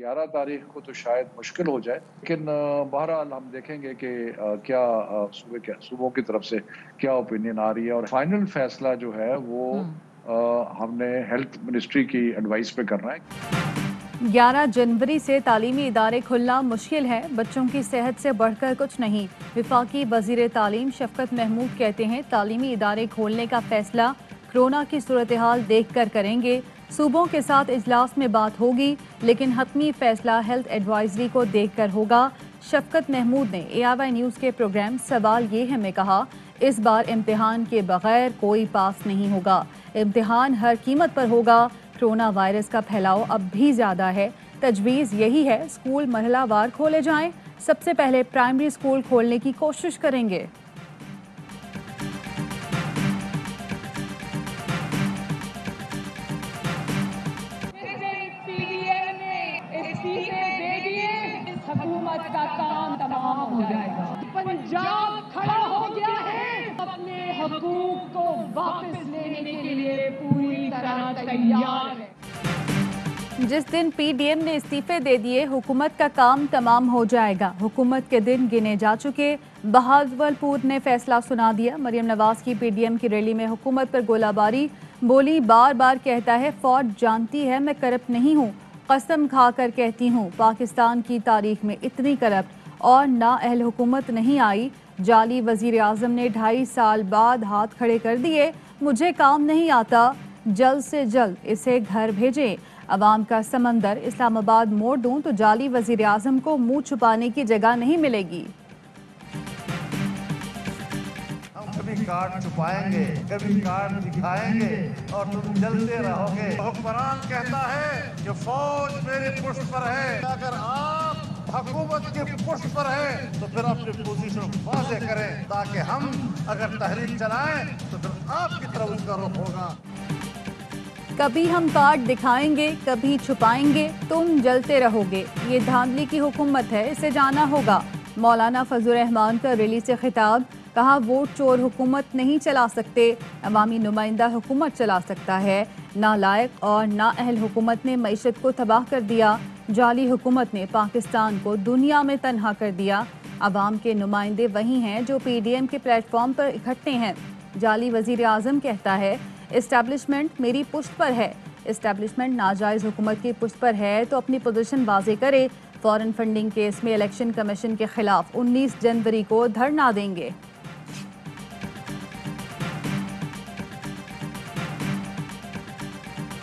11 तारीख को तो शायद मुश्किल हो जाए, लेकिन बहरहाल हम देखेंगे कि क्या सूबों की तरफ से क्या ओपिनियन आ रही है, और फाइनल फैसला जो है वो हमने हेल्थ मिनिस्ट्री की एडवाइस पे करना है। 11 जनवरी से तालीमी इदारे खुलना मुश्किल है, बच्चों की सेहत से बढ़कर कुछ नहीं। वफाकी वजीर तालीम शफकत महमूद कहते हैं तालीमी इदारे खोलने का फैसला कोरोना की सूरत हाल देख कर करेंगे। सूबों के साथ इजलास में बात होगी, लेकिन हतमी फैसला हेल्थ एडवाइजरी को देख कर होगा। शफकत महमूद ने ARY न्यूज़ के प्रोग्राम सवाल ये है में कहा, इस बार इम्तिहान के बगैर कोई पास नहीं होगा, इम्तिहान हर कीमत पर होगा। कोरोना वायरस का फैलाव अब भी ज़्यादा है, तजवीज़ यही है स्कूल मरहलावार खोले जाएं। सबसे पहले प्राइमरी स्कूल खोलने की कोशिश करेंगे। हुकूमत का काम तमाम हो जाएगा। पंजाब खड़ा हो गया है अपने हकूक को वापस लेने के लिए पूरी तरह तैयार है। जिस दिन PDM ने इस्तीफे दे दिए, हुकूमत का काम तमाम हो जाएगा। हुकूमत के दिन गिने जा चुके। बहावलपुर ने फैसला सुना दिया। मरियम नवाज की PDM की रैली में हुकूमत पर गोलाबारी। बोली, बार बार कहता है फौज जानती है मैं करप्ट नहीं हूँ, कसम खा कर कहती हूँ पाकिस्तान की तारीख में इतनी करप्ट और नाअहल हुकूमत नहीं आई। जाली वजीर आज़म ने 2.5 साल बाद हाथ खड़े कर दिए। मुझे काम नहीं आता, जल्द से जल्द इसे घर भेजें। अवाम का समंदर इस्लामाबाद मोड़ दूं तो जाली वजीर आज़म को मुंह छुपाने की जगह नहीं मिलेगी। कभी कार्ड छुपाएंगे, कभी कार्ड दिखाएंगे और तुम जलते रहोगे। हुक्मरान कहता है कि फौज मेरी पुष्ट पर है। अगर आप हुकूमत के पुष्ट पर है तो फिर अपनी पोजीशन वाज़ेह करें, ताकि हम अगर तहरीक चलाएं तो फिर आपकी तरफ उसका रुख होगा। कभी हम कार्ड दिखाएंगे, कभी छुपाएंगे, तुम जलते रहोगे। ये धांधली की हुकूमत है, इसे जाना होगा। मौलाना फजलुर रहमान का रैली से खिताब। कहा, वोट चोर हुकूमत नहीं चला सकते, अवामी नुमाइंदा हुकूमत चला सकता है। नालायक और नाअहल हुकूमत ने मईशत को तबाह कर दिया। जाली हुकूमत ने पाकिस्तान को दुनिया में तन्हा कर दिया। अवाम के नुमाइंदे वही हैं जो PDM के प्लेटफॉर्म पर इकट्ठे हैं। जाली वजीर आज़म कहता है इस्टेब्लिशमेंट मेरी पुष्ट पर है। इस्टेब्लिशमेंट नाजायज़ हुकूमत की पुष्ट पर है तो अपनी पोजीशन वाज़ेह करे। फॉरेन फंडिंग केस में इलेक्शन कमीशन के खिलाफ 19 जनवरी को धरना देंगे।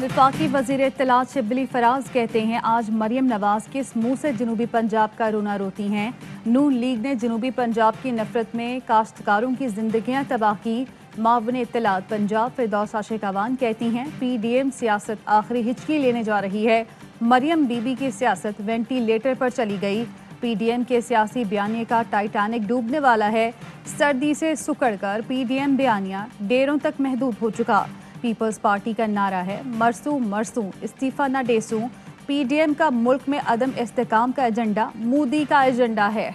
वफाकी वज़ीर इत्तलात शिबली फराज कहते हैं आज मरियम नवाज किस मुंह से जनूबी पंजाब का रोना रोती हैं। नून लीग ने जनूबी पंजाब की नफरत में काश्तकारों की जिंदगियां तबाह की। मावन इत्तलात पंजाब फिरदौस आशिक अवान कहती हैं PDM सियासत आखिरी हिचकी लेने जा रही है। मरियम बीबी की सियासत वेंटिलेटर पर चली गई। PDM के सियासी बयानिए का टाइटैनिक डूबने वाला है। सर्दी से सुकड़ कर PDM बयानिया डेरों तक महदूद हो चुका। पीपल्स पार्टी का नारा है मरसू मरसू इस्तीफा न डेसू। PDM का मुल्क में अदम इस्तेकाम का एजेंडा मोदी का एजेंडा है।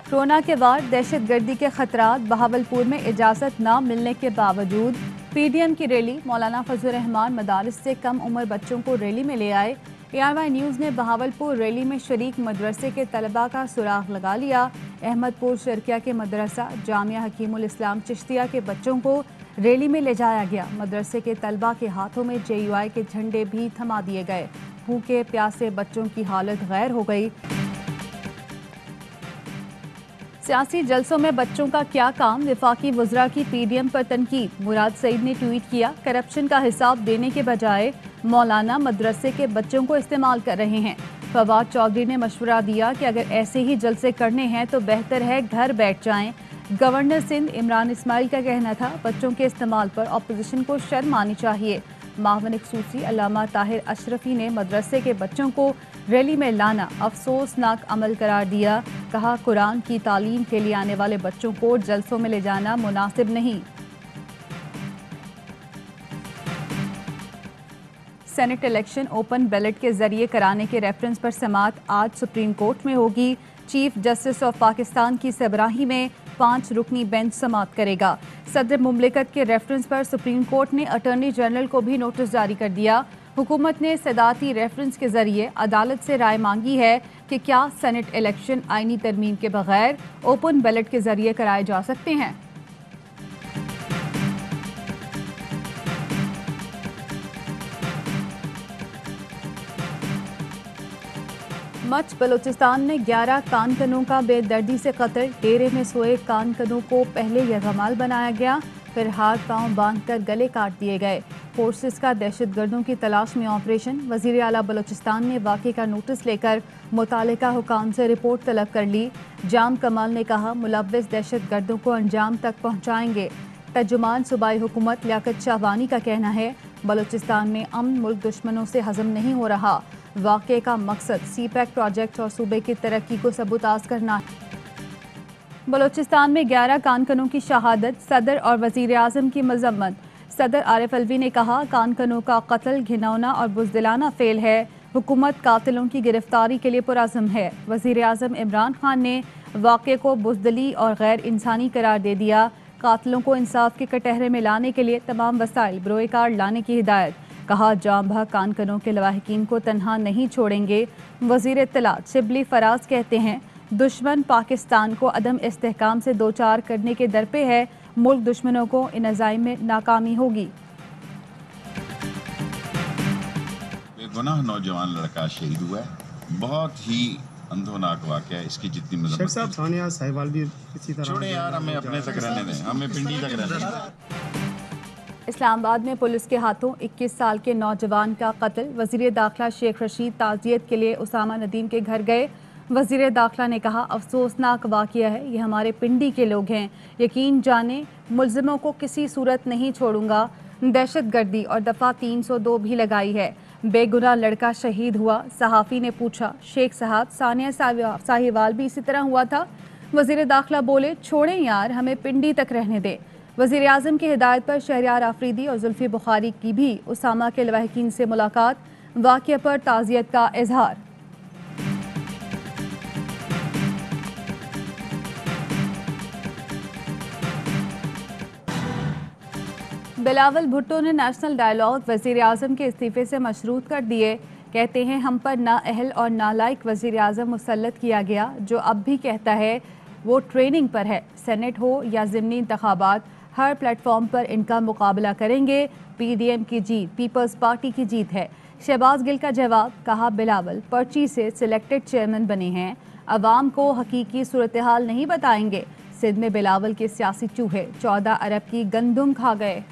कोरोना के बाद दहशतगर्दी के खतरात। बहावलपुर में इजाज़त न मिलने के बावजूद PDM की रैली। मौलाना फजलुर रहमान मदारिस से कम उम्र बच्चों को रैली में ले आए। ARY न्यूज़ ने बहावलपुर रैली में शरीक मदरसे के तलबा का सुराग लगा लिया। अहमदपुर शर्किया के मदरसा जामिया हकीमुल इस्लाम चिश्तिया के बच्चों को रैली में ले जाया गया। मदरसे के तलबा के हाथों में JUI के झंडे भी थमा दिए गए। भूखे प्यासे बच्चों की हालत गैर हो गई। सियासी जलसों में बच्चों का क्या काम, वफाकी वज़रा की PDM पर तनकीद। मुराद सईद ने ट्वीट किया, करप्शन का हिसाब देने के बजाय मौलाना मदरसे के बच्चों को इस्तेमाल कर रहे हैं। फवाद चौधरी ने मशवरा दिया कि अगर ऐसे ही जलसे करने हैं तो बेहतर है घर बैठ जाएं। गवर्नर सिंध इमरान इस्माइल का कहना था बच्चों के इस्तेमाल पर अपोजिशन को शर्म आनी चाहिए। मावन खसूसी अल्लामा ताहिर अशरफी ने मदरसे के बच्चों को रैली में लाना अफसोसनाक अमल करार दिया। कहा, कुरान की तालीम के लिए आने वाले बच्चों को जलसों में ले जाना मुनासिब नहीं। सेनेट इलेक्शन ओपन बैलेट के जरिए कराने के रेफरेंस पर समाअत आज सुप्रीम कोर्ट में होगी। चीफ जस्टिस ऑफ पाकिस्तान की सरबराही में 5 रुकनी बेंच समाअत करेगा। सदर मुमलिकत के रेफरेंस पर सुप्रीम कोर्ट ने अटॉर्नी जनरल को भी नोटिस जारी कर दिया। हुकूमत ने सदाती रेफरेंस के जरिए अदालत से राय मांगी है कि क्या सेनेट इलेक्शन आईनी तरमीम के बगैर ओपन बैलेट के जरिए कराए जा सकते हैं। मच बलूचिस्तान में 11 कानकनों का बेदर्दी से कत्ल। डेरे में सोए कानकनों को पहले यरगमाल बनाया गया, फिर हाथ पांव बांधकर गले काट दिए गए। फोर्सेस का दहशतगर्दों की तलाश में ऑपरेशन। वज़ीर आला बलूचिस्तान ने वाक़े का नोटिस लेकर मुतालिका हुकाम से रिपोर्ट तलब कर ली। जाम कमाल ने कहा, मुलव्विस दहशतगर्दों को अंजाम तक पहुँचाएंगे। तर्जुमान सूबाई हुकूमत लियाकत शाहवानी का कहना है, बलूचिस्तान में अमन मुल्क दुश्मनों से हजम नहीं हो रहा। वाक़े का मकसद CPEC प्रोजेक्ट और सूबे की तरक्की को सबूताज करना है। बलूचिस्तान में 11 कानकनों की शहादत, सदर और वज़ीर आज़म की मजम्मत। सदर आरिफ अलवी ने कहा, कानकनों का कत्ल घिनौना और बुज़दिलाना फेल है। हुकूमत कातिलों की गिरफ्तारी के लिए पुरअज़्म है। वज़ीर आज़म इमरान खान ने वाक़े को बुज़दिली और गैर इंसानी करार दे दिया। कातिलों को इंसाफ के कटहरे में लाने के लिए तमाम वसाइल बरोए कार लाने की हिदायत। कहा, जाम भाग कानकनों के लवाहिकीन को तन्हा नहीं छोड़ेंगे। वज़ीर इत्तलात शिबली फराज कहते हैं, दुश्मन पाकिस्तान को अदम इस्तेहकाम से दो चार करने के दर पे है। मुल्क दुश्मनों को इन अज़ाइम में नाकामी होगी। बेगुनाह नौजवान लड़का शहीद हुआ है, बहुत ही अंधोनाक वाक़या है। इसकी जितनी मदद साहब सानिया साहिवाल भी इसी तरह छोड़े यार, हमें अपने तक रहने दें, हमें पिंडी तक रहने दें। इस्लामाबाद में पुलिस के हाथों 21 साल के नौजवान का कत्ल। वज़ीर दाखिला शेख रशीद ताज़ियत के लिए उसामा नदीम के घर गए। वज़ीर दाखिला ने कहा, अफसोसनाक वाक़या है, ये हमारे पिंडी के लोग हैं। यकीन जाने मुल्ज़िमों को किसी सूरत नहीं छोड़ूंगा। दहशतगर्दी और दफ़ा 302 भी लगाई है। बेगुनाह लड़का शहीद हुआ। सहाफ़ी ने पूछा, शेख साहब सानिया साहिवाल भी इसी तरह हुआ था? वज़ीर दाखिला बोले, छोड़ें यार, हमें पिंडी तक रहने दें। वज़ीर आज़म की हिदायत पर शहरियार आफरीदी और जुल्फ़ी बुखारी की भी उसामा के लवाहिकीन से मुलाकात। वाक़या पर ताज़ियत का इजहार। बिलावल भुट्टो ने नेशनल डायलॉग वज़ीर आज़म के इस्तीफ़े से मशरूत कर दिए। कहते हैं, हम पर नाअहल और नालायक वज़ीर आज़म मुसल्लत किया गया, जो अब भी कहता है वो ट्रेनिंग पर है। सेनेट हो या ज़िमनी इंतखाबात, हर प्लेटफॉर्म पर इनका मुकाबला करेंगे। PDM की जीत पीपल्स पार्टी की जीत है। शहबाज गिल का जवाब। कहा, बिलावल पर्ची से सिलेक्टेड चेयरमैन बने हैं, अवाम को हकीकी सूरत हाल नहीं बताएंगे। सिंध में बिलावल के सियासी चूहे 14 अरब की गंदुम खा गए।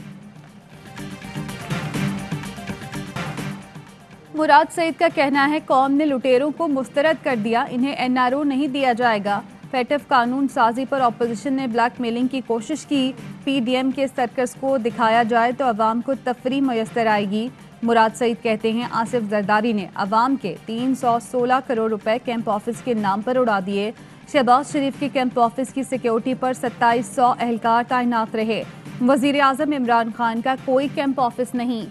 मुराद सईद का कहना है, कौम ने लुटेरों को मुस्तरद कर दिया, इन्हें NRO नहीं दिया जाएगा। फेटिफ कानून साजी पर अपोजिशन ने ब्लैकमेलिंग की कोशिश की। PDM के सर्कस को दिखाया जाए तो अवाम को तफरी मैसर आएगी। मुराद सईद कहते हैं, आसिफ जरदारी ने अवाम के 316 करोड़ रुपए कैंप ऑफिस के नाम पर उड़ा दिए। शहबाज शरीफ के कैंप ऑफिस की सिक्योरिटी पर 2700 एहलकार तैनात रहे। वज़ीर आज़म इमरान खान का कोई कैंप ऑफिस नहीं।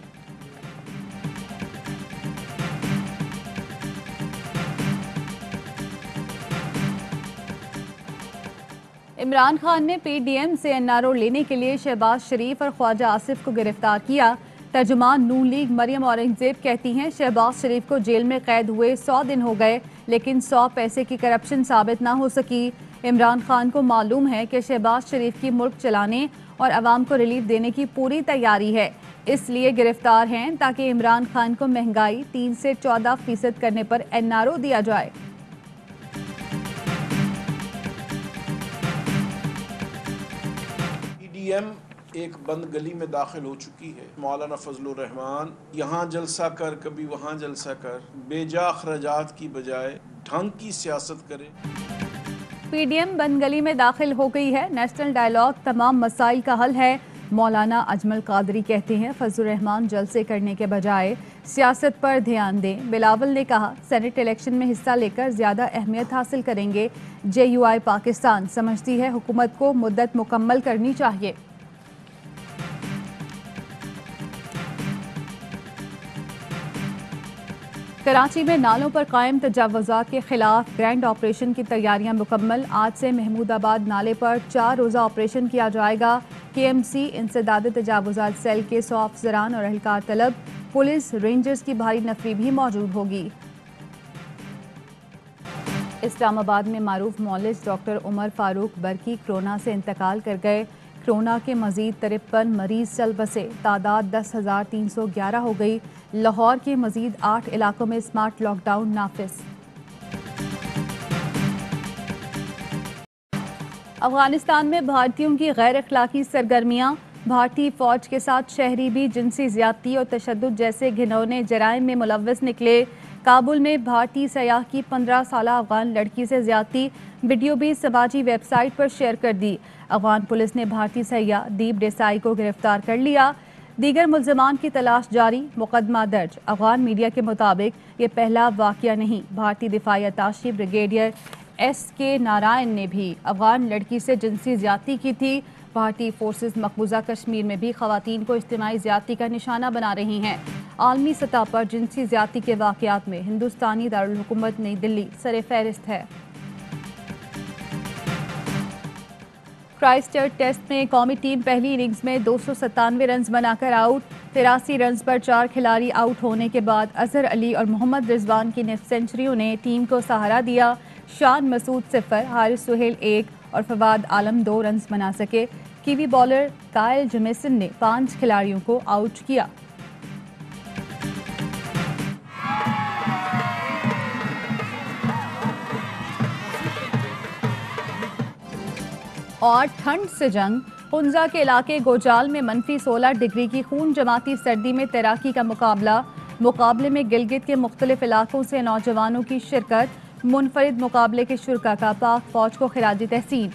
इमरान खान ने PDM से NRO लेने के लिए शहबाज शरीफ और ख्वाजा आसिफ को गिरफ्तार किया। तर्जुमान नून लीग मरियम औरंगजेब कहती हैं, शहबाज शरीफ को जेल में कैद हुए 100 दिन हो गए, लेकिन 100 पैसे की करप्शन साबित ना हो सकी। इमरान खान को मालूम है कि शहबाज शरीफ की मुल्क चलाने और अवाम को रिलीफ देने की पूरी तैयारी है, इसलिए गिरफ्तार हैं ताकि इमरान खान को महंगाई 3 से 14% करने पर NRO दिया जाए। PDM एक बंद गली में दाखिल हो चुकी है। मौलाना फजलुर रहमान यहाँ जलसा कर, कभी वहाँ जलसा कर, बेजा अखराजात की बजाय ढंग की सियासत करे। PDM बंद गली में दाखिल हो गई है। नेशनल डायलॉग तमाम मसाइल का हल है। मौलाना अजमल कादरी कहते हैं, फजलुर रहमान जलसे करने के बजाय सियासत पर ध्यान दें। बिलावल ने कहा, सेनेट इलेक्शन में हिस्सा लेकर ज़्यादा अहमियत हासिल करेंगे। JUI पाकिस्तान समझती है हुकूमत को मुद्दत मुकम्मल करनी चाहिए। کراچی میں نالوں پر قائم تجاوزات کے خلاف گرینڈ آپریشن کی تیاریاں مکمل۔ آج سے محمود آباد نالے پر 4 روزہ آپریشن کیا جائے گا۔ KMC انسداد تجاوزات سیل کے 100 افسران اور اہلکار طلب، پولیس رینجرز کی بھاری نفری بھی موجود ہوگی۔ اسلام آباد میں معروف مولوی ڈاکٹر عمر فاروق برقی کورونا سے انتقال کر گئے۔ کورونا کے مزید 53 مریض چل بسے، تعداد 10,311 ہو گئی۔ لاہور کے مزید 8 علاقوں میں اسمارٹ لاک ڈاؤن نافذ۔ افغانستان میں بھارتیوں کی غیر اخلاقی سرگرمیاں، بھارتی فوج کے ساتھ شہری بھی جنسی زیادتی اور تشدد جیسے گھناؤنے جرائم میں ملوث نکلے۔ کابل میں بھارتی سیاح کی 15 سالہ افغان لڑکی سے زیادتی، ویڈیو بھی سماجی ویب سائٹ پر شیئر کر دی۔ افغان پولیس نے بھارتی سیاح دیپ ڈیسائی کو گرفتار کر لیا۔ دیگر ملزمان کی تلاش جاری، مقدمہ درج۔ افغان میڈیا کے مطابق یہ پہلا واقعہ نہیں۔ بھارتی دفاعی اتاشی بریگیڈیئر SK نارائن نے بھی افغان لڑکی سے جنسی زیادتی کی تھی۔ بھارتی فورسز مقبوضہ کشمیر میں بھی خواتین کو اجتماعی زیادتی کا نشانہ بنا رہی ہیں۔ عالمی سطح پر جنسی زیادتی کے واقعات میں ہندوستانی دارالحکومت نئی دلی سر فہرست ہے۔ کرائسٹ چرچ ٹیسٹ میں قومی ٹیم پہلی اننگز میں 297 رنز بنا کر آؤٹ۔ 83 رنز پر 4 کھلاڑی آؤٹ ہونے کے بعد اظہر علی اور محمد رضوان کی نصف سنچریوں نے ٹیم کو سہارا دیا۔ شان مسعود 0، حارث سہیل 1 اور فواد عالم 2 رنز بنا سکے۔ کیوی بالر کائل جمیسن نے 5 کھلاڑیوں کو آؤٹ کیا۔ اور ٹھنڈ سے جنگ، خنزہ کے علاقے گوجال میں -16 ڈگری کی خون جماتی سردی میں تیراکی کا مقابلے میں گلگت کے مختلف علاقوں سے نوجوانوں کی شرکت۔ منفرد مقابلے کے شرکاء کا پاک فوج کو خراج تحسین۔